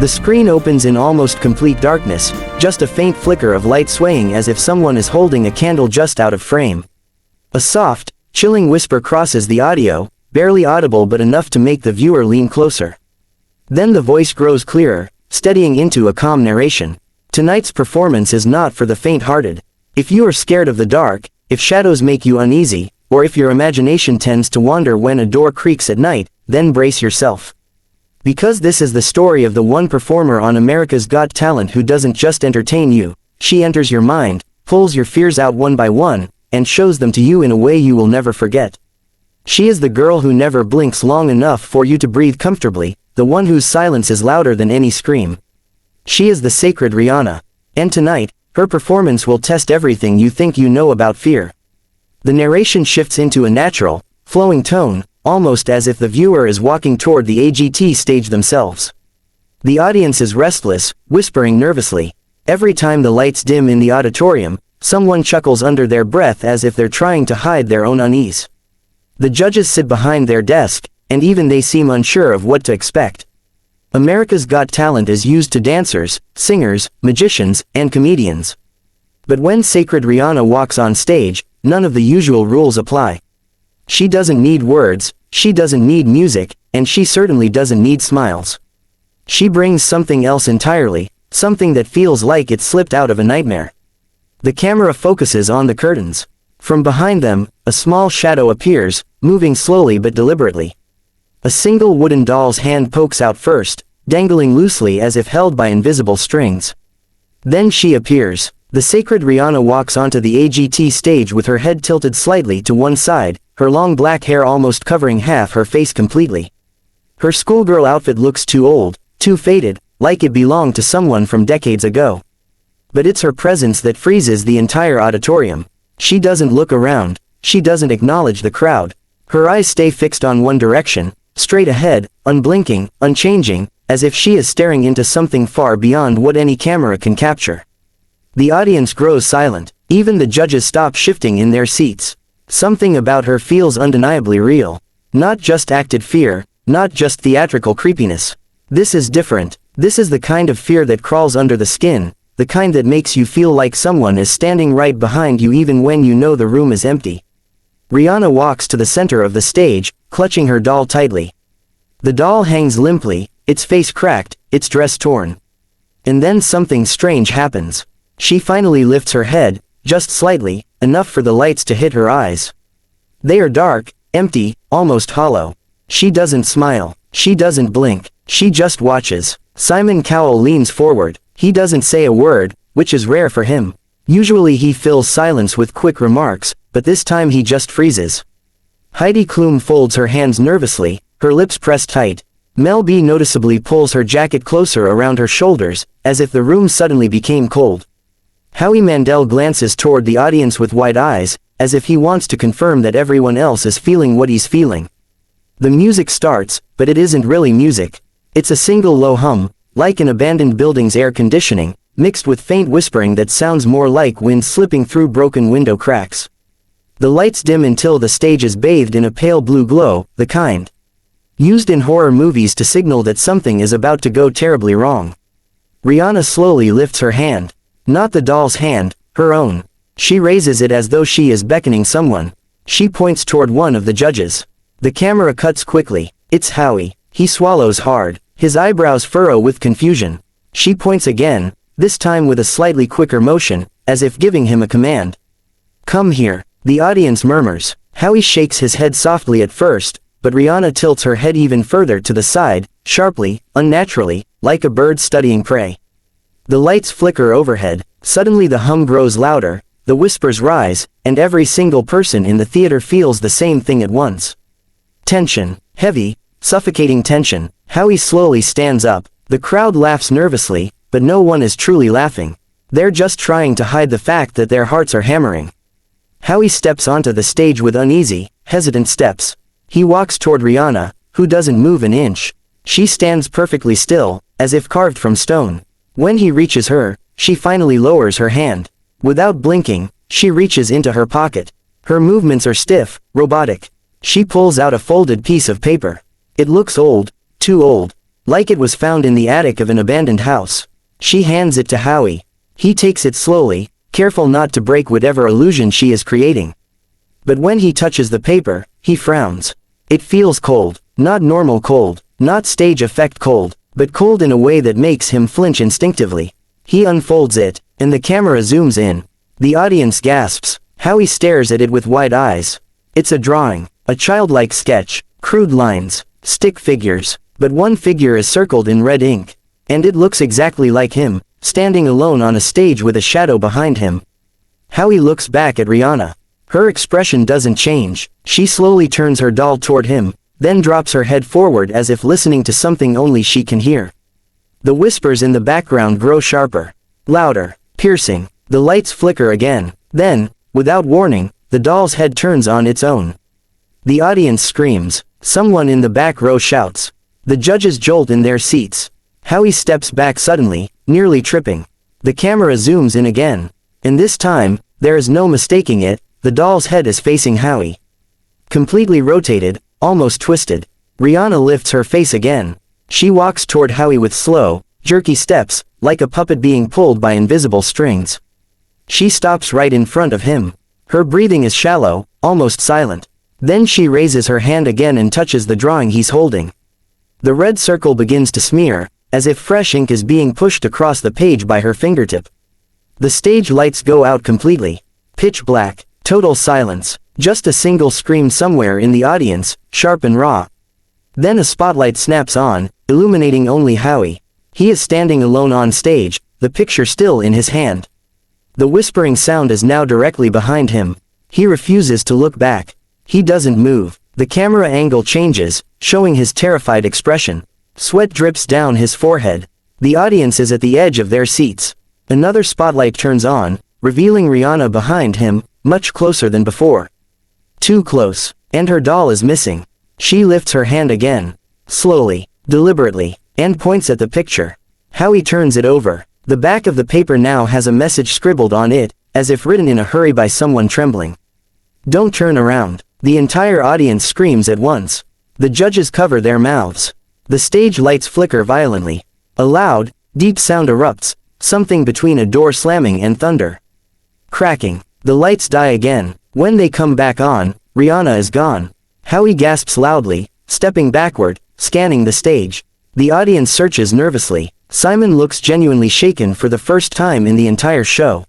The screen opens in almost complete darkness, just a faint flicker of light swaying as if someone is holding a candle just out of frame. A soft, chilling whisper crosses the audio, barely audible but enough to make the viewer lean closer. Then the voice grows clearer, steadying into a calm narration. Tonight's performance is not for the faint-hearted. If you are scared of the dark, if shadows make you uneasy, or if your imagination tends to wander when a door creaks at night, then brace yourself. Because this is the story of the one performer on America's Got Talent who doesn't just entertain you, she enters your mind, pulls your fears out one by one, and shows them to you in a way you will never forget. She is the girl who never blinks long enough for you to breathe comfortably, the one whose silence is louder than any scream. She is the Sacred Riana, and tonight, her performance will test everything you think you know about fear. The narration shifts into a natural, flowing tone, almost as if the viewer is walking toward the AGT stage themselves. The audience is restless, whispering nervously. Every time the lights dim in the auditorium, someone chuckles under their breath as if they're trying to hide their own unease. The judges sit behind their desk, and even they seem unsure of what to expect. America's Got Talent is used to dancers, singers, magicians, and comedians. But when Sacred Riana walks on stage, none of the usual rules apply. She doesn't need words, she doesn't need music, and she certainly doesn't need smiles. She brings something else entirely, something that feels like it slipped out of a nightmare. The camera focuses on the curtains. From behind them, a small shadow appears, moving slowly but deliberately. A single wooden doll's hand pokes out first, dangling loosely as if held by invisible strings. Then she appears. The Sacred Riana walks onto the AGT stage with her head tilted slightly to one side, her long black hair almost covering half her face completely. Her schoolgirl outfit looks too old, too faded, like it belonged to someone from decades ago. But it's her presence that freezes the entire auditorium. She doesn't look around, she doesn't acknowledge the crowd. Her eyes stay fixed on one direction, straight ahead, unblinking, unchanging, as if she is staring into something far beyond what any camera can capture. The audience grows silent, even the judges stop shifting in their seats. Something about her feels undeniably real. Not just acted fear, not just theatrical creepiness. This is different. This is the kind of fear that crawls under the skin, the kind that makes you feel like someone is standing right behind you even when you know the room is empty. Riana walks to the center of the stage, clutching her doll tightly. The doll hangs limply, its face cracked, its dress torn. And then something strange happens. She finally lifts her head, just slightly, enough for the lights to hit her eyes. They are dark, empty, almost hollow. She doesn't smile, she doesn't blink, she just watches. Simon Cowell leans forward. He doesn't say a word, which is rare for him. Usually he fills silence with quick remarks, but this time he just freezes. Heidi Klum folds her hands nervously, her lips pressed tight. Mel B noticeably pulls her jacket closer around her shoulders, as if the room suddenly became cold. Howie Mandel glances toward the audience with wide eyes, as if he wants to confirm that everyone else is feeling what he's feeling. The music starts, but it isn't really music. It's a single low hum, like an abandoned building's air conditioning, mixed with faint whispering that sounds more like wind slipping through broken window cracks. The lights dim until the stage is bathed in a pale blue glow, the kind used in horror movies to signal that something is about to go terribly wrong. Riana slowly lifts her hand. Not the doll's hand, her own. She raises it as though she is beckoning someone. She points toward one of the judges. The camera cuts quickly. It's Howie. He swallows hard. His eyebrows furrow with confusion. She points again, this time with a slightly quicker motion, as if giving him a command. Come here. The audience murmurs. Howie shakes his head softly at first, but Riana tilts her head even further to the side, sharply, unnaturally, like a bird studying prey. The lights flicker overhead. Suddenly the hum grows louder, the whispers rise, and every single person in the theater feels the same thing at once. Tension. Heavy, suffocating tension. Howie slowly stands up. The crowd laughs nervously, but no one is truly laughing. They're just trying to hide the fact that their hearts are hammering. Howie steps onto the stage with uneasy, hesitant steps. He walks toward Riana, who doesn't move an inch. She stands perfectly still, as if carved from stone. When he reaches her, she finally lowers her hand. Without blinking, she reaches into her pocket. Her movements are stiff, robotic. She pulls out a folded piece of paper. It looks old, too old. like it was found in the attic of an abandoned house. She hands it to Howie. He takes it slowly, careful not to break whatever illusion she is creating. But when he touches the paper, he frowns. It feels cold, not normal cold, not stage effect cold, but cold in a way that makes him flinch instinctively. He unfolds it, and the camera zooms in. The audience gasps. Howie stares at it with wide eyes. It's a drawing, a childlike sketch, crude lines, stick figures, but one figure is circled in red ink. And it looks exactly like him, standing alone on a stage with a shadow behind him. Howie looks back at Riana. Her expression doesn't change. She slowly turns her doll toward him, then drops her head forward as if listening to something only she can hear. The whispers in the background grow sharper, louder, piercing. The lights flicker again. Then, without warning, the doll's head turns on its own. The audience screams. Someone in the back row shouts. The judges jolt in their seats. Howie steps back suddenly, nearly tripping. The camera zooms in again. And this time, there is no mistaking it, the doll's head is facing Howie. Completely rotated, almost twisted. Riana lifts her face again. She walks toward Howie with slow, jerky steps, like a puppet being pulled by invisible strings. She stops right in front of him. Her breathing is shallow, almost silent. Then she raises her hand again and touches the drawing he's holding. The red circle begins to smear, as if fresh ink is being pushed across the page by her fingertip. The stage lights go out completely. Pitch black, total silence, just a single scream somewhere in the audience, sharp and raw. Then a spotlight snaps on, illuminating only Howie. He is standing alone on stage, the picture still in his hand. The whispering sound is now directly behind him. He refuses to look back. He doesn't move. The camera angle changes, showing his terrified expression. Sweat drips down his forehead. The audience is at the edge of their seats. Another spotlight turns on, revealing Riana behind him, much closer than before. Too close. And her doll is missing. She lifts her hand again. Slowly, deliberately, and points at the picture. Howie turns it over. The back of the paper now has a message scribbled on it, as if written in a hurry by someone trembling. Don't turn around. The entire audience screams at once. The judges cover their mouths. The stage lights flicker violently. A loud, deep sound erupts, something between a door slamming and thunder. Cracking. The lights die again. When they come back on, Riana is gone. Howie gasps loudly, stepping backward, scanning the stage. The audience searches nervously. Simon looks genuinely shaken for the first time in the entire show.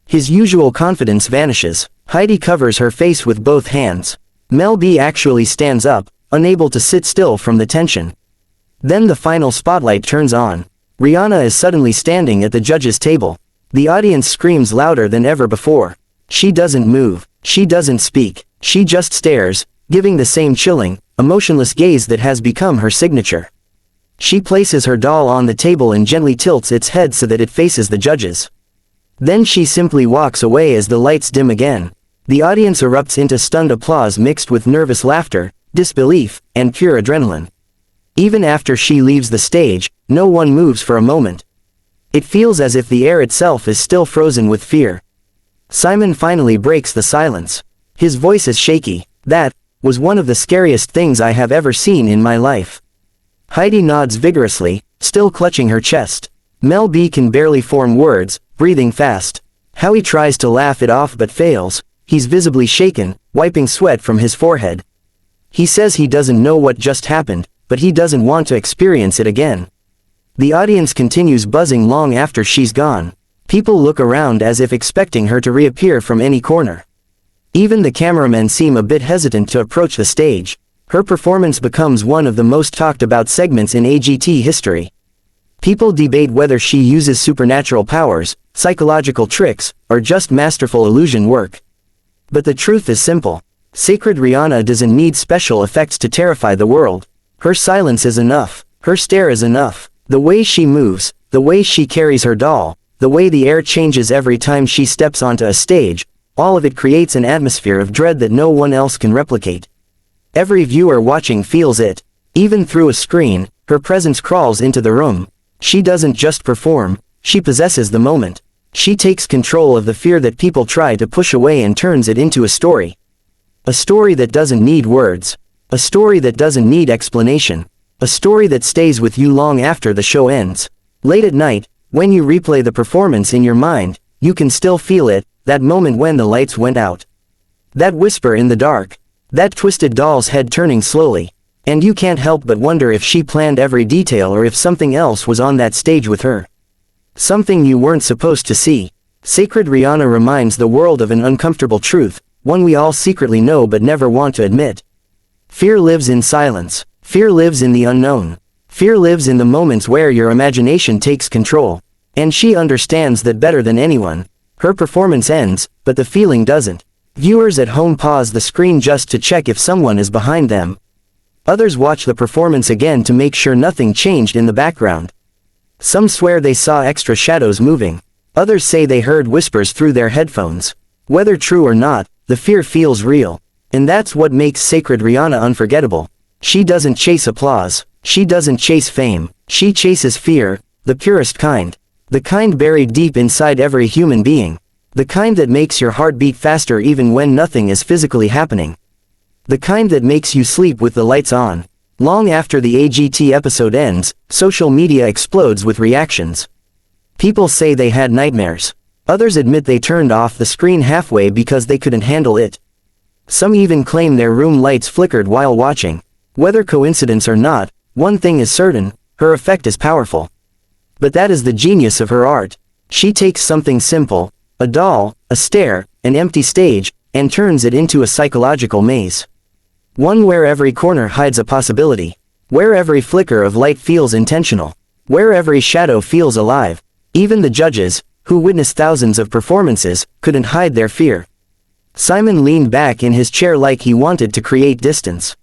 His usual confidence vanishes. Heidi covers her face with both hands. Mel B actually stands up, unable to sit still from the tension. Then the final spotlight turns on. Riana is suddenly standing at the judges' table. The audience screams louder than ever before. She doesn't move. She doesn't speak. She just stares, giving the same chilling, emotionless gaze that has become her signature. She places her doll on the table and gently tilts its head so that it faces the judges. Then she simply walks away as the lights dim again. The audience erupts into stunned applause mixed with nervous laughter, disbelief, and pure adrenaline. Even after she leaves the stage, no one moves for a moment. It feels as if the air itself is still frozen with fear. Simon finally breaks the silence. His voice is shaky. That was one of the scariest things I have ever seen in my life. Heidi nods vigorously, still clutching her chest. Mel B can barely form words, breathing fast. Howie tries to laugh it off but fails. He's visibly shaken, wiping sweat from his forehead. He says he doesn't know what just happened, but he doesn't want to experience it again. The audience continues buzzing long after she's gone. People look around as if expecting her to reappear from any corner. Even the cameramen seem a bit hesitant to approach the stage. Her performance becomes one of the most talked about segments in AGT history. People debate whether she uses supernatural powers, psychological tricks, or just masterful illusion work. But the truth is simple. Sacred Riana doesn't need special effects to terrify the world. Her silence is enough. Her stare is enough. The way she moves, the way she carries her doll, the way the air changes every time she steps onto a stage, all of it creates an atmosphere of dread that no one else can replicate. Every viewer watching feels it. Even through a screen, her presence crawls into the room. She doesn't just perform, she possesses the moment. She takes control of the fear that people try to push away and turns it into a story. A story that doesn't need words. A story that doesn't need explanation. A story that stays with you long after the show ends. Late at night, when you replay the performance in your mind, you can still feel it, that moment when the lights went out. That whisper in the dark. That twisted doll's head turning slowly. And you can't help but wonder if she planned every detail or if something else was on that stage with her. Something you weren't supposed to see. Sacred Riana reminds the world of an uncomfortable truth, one we all secretly know but never want to admit. Fear lives in silence. Fear lives in the unknown. Fear lives in the moments where your imagination takes control. And she understands that better than anyone. Her performance ends, but the feeling doesn't. Viewers at home pause the screen just to check if someone is behind them. Others watch the performance again to make sure nothing changed in the background. Some swear they saw extra shadows moving. Others say they heard whispers through their headphones. Whether true or not, the fear feels real. And that's what makes Sacred Riana unforgettable. She doesn't chase applause. She doesn't chase fame. She chases fear, the purest kind. The kind buried deep inside every human being. The kind that makes your heart beat faster even when nothing is physically happening. The kind that makes you sleep with the lights on. Long after the AGT episode ends, social media explodes with reactions. People say they had nightmares. Others admit they turned off the screen halfway because they couldn't handle it. Some even claim their room lights flickered while watching. Whether coincidence or not, one thing is certain, her effect is powerful. But that is the genius of her art. She takes something simple, a doll, a stare, an empty stage, and turns it into a psychological maze. One where every corner hides a possibility. Where every flicker of light feels intentional. Where every shadow feels alive. Even the judges, who witnessed thousands of performances, couldn't hide their fear. Simon leaned back in his chair like he wanted to create distance.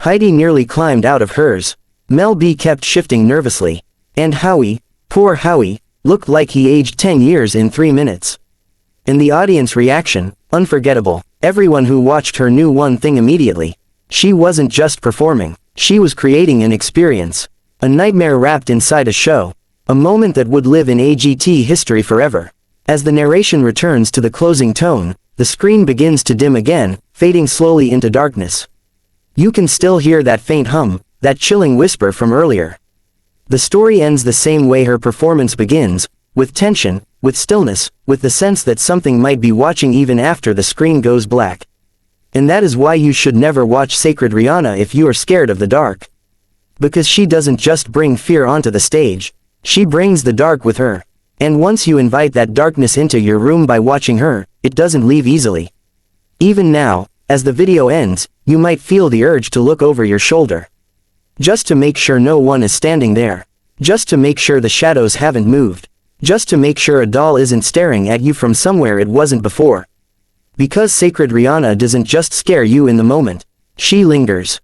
Heidi nearly climbed out of hers. Mel B kept shifting nervously. And Howie, poor Howie, looked like he aged 10 years in 3 minutes. And the audience reaction, unforgettable. Everyone who watched her knew one thing immediately. She wasn't just performing. She was creating an experience. A nightmare wrapped inside a show. A moment that would live in AGT history forever. As the narration returns to the closing tone, the screen begins to dim again, fading slowly into darkness. You can still hear that faint hum, that chilling whisper from earlier. The story ends the same way her performance begins, with tension, with stillness, with the sense that something might be watching even after the screen goes black. And that is why you should never watch Sacred Riana if you are scared of the dark. Because she doesn't just bring fear onto the stage. She brings the dark with her. And once you invite that darkness into your room by watching her, it doesn't leave easily. Even now, as the video ends, you might feel the urge to look over your shoulder. Just to make sure no one is standing there. Just to make sure the shadows haven't moved. Just to make sure a doll isn't staring at you from somewhere it wasn't before. Because Sacred Riana doesn't just scare you in the moment. She lingers.